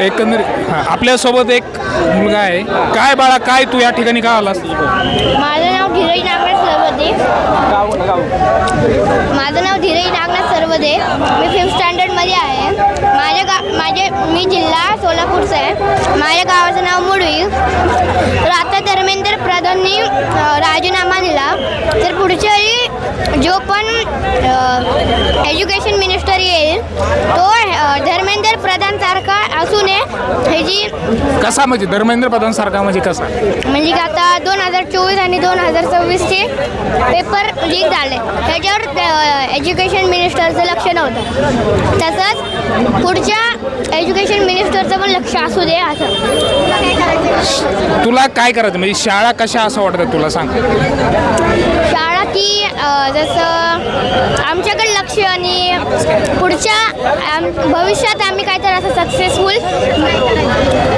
एकंदरीत आपल्यासोबत एक मुलगा आहे. काय बाळा, काय तू या ठिकाणी का आलास? माझं नाव धीरज नागनाथ सरवदे. मी 5th स्टँडर्डमध्ये आहे. मी जिल्हा सोलापूरचा आहे. माझ्या गावाचं नाव मुडवी. तर आता धर्मेंद्र प्रधाननी राजीनामा दिला, तर पुढच्या वेळी जो पण एज्युकेशन मिनिस्टर येईल तो धर्मेंद्र प्रधान सारखा असू नये. ह्याची कसा म्हणजे धर्मेंद्र प्रधान सारखा म्हणजे कसा? म्हणजे की आता 2024 आणि 2026चे पेपर लीक झाले, त्याच्यावर एज्युकेशन मिनिस्टरचं लक्ष नव्हतं. तसंच पुढच्या एज्युकेशन मिनिस्टरचं पण लक्ष असू दे असं. तुला काय करायचं म्हणजे शाळा कशा असं वाटतं तुला, सांग. शाळा की जसं आमच्याकडे लक्ष आणि पुढच्या भविष्यात आम्ही काहीतरी असं सक्सेसफुल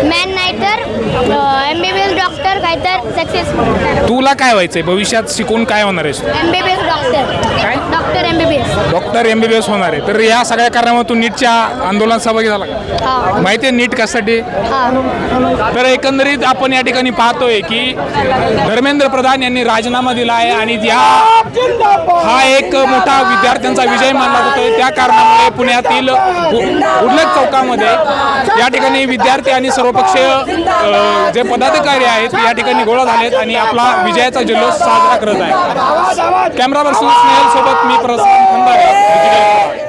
मॅन नाही तर MBBS डॉक्टर काहीतरी सक्सेसफुल. तुला काय व्हायचंय भविष्यात, शिकून काय होणार आहेस? MBBS doctor MBBS doctor MBBS होणार आहे. तर या सगळ्या कारणामुळे तू नीटच्या आंदोलनात सहभागी झाला का? हां माहिती आहे नीट कशासाठी? हां. तर एकंदरीत आपण या ठिकाणी पाहतोय की धर्मेंद्र प्रधान यांनी राजीनामा दिला आहे आणि हा एक मोठा विद्यार्थ्यांचा विजय मानला जातोय. त्या कारणामुळे पुण्यातील उल्लेख चौकामध्ये या ठिकाणी विद्यार्थी आणि सर्वपक्षीय जे पदाधिकारी आहेत या ठिकाणी गोळा झालेत आणि आपला विजयाचा जल्लोष साजरा करत आहे. कॅमेरा पर्सन स्नेहल सोबत मी प्रशांत खंदारे.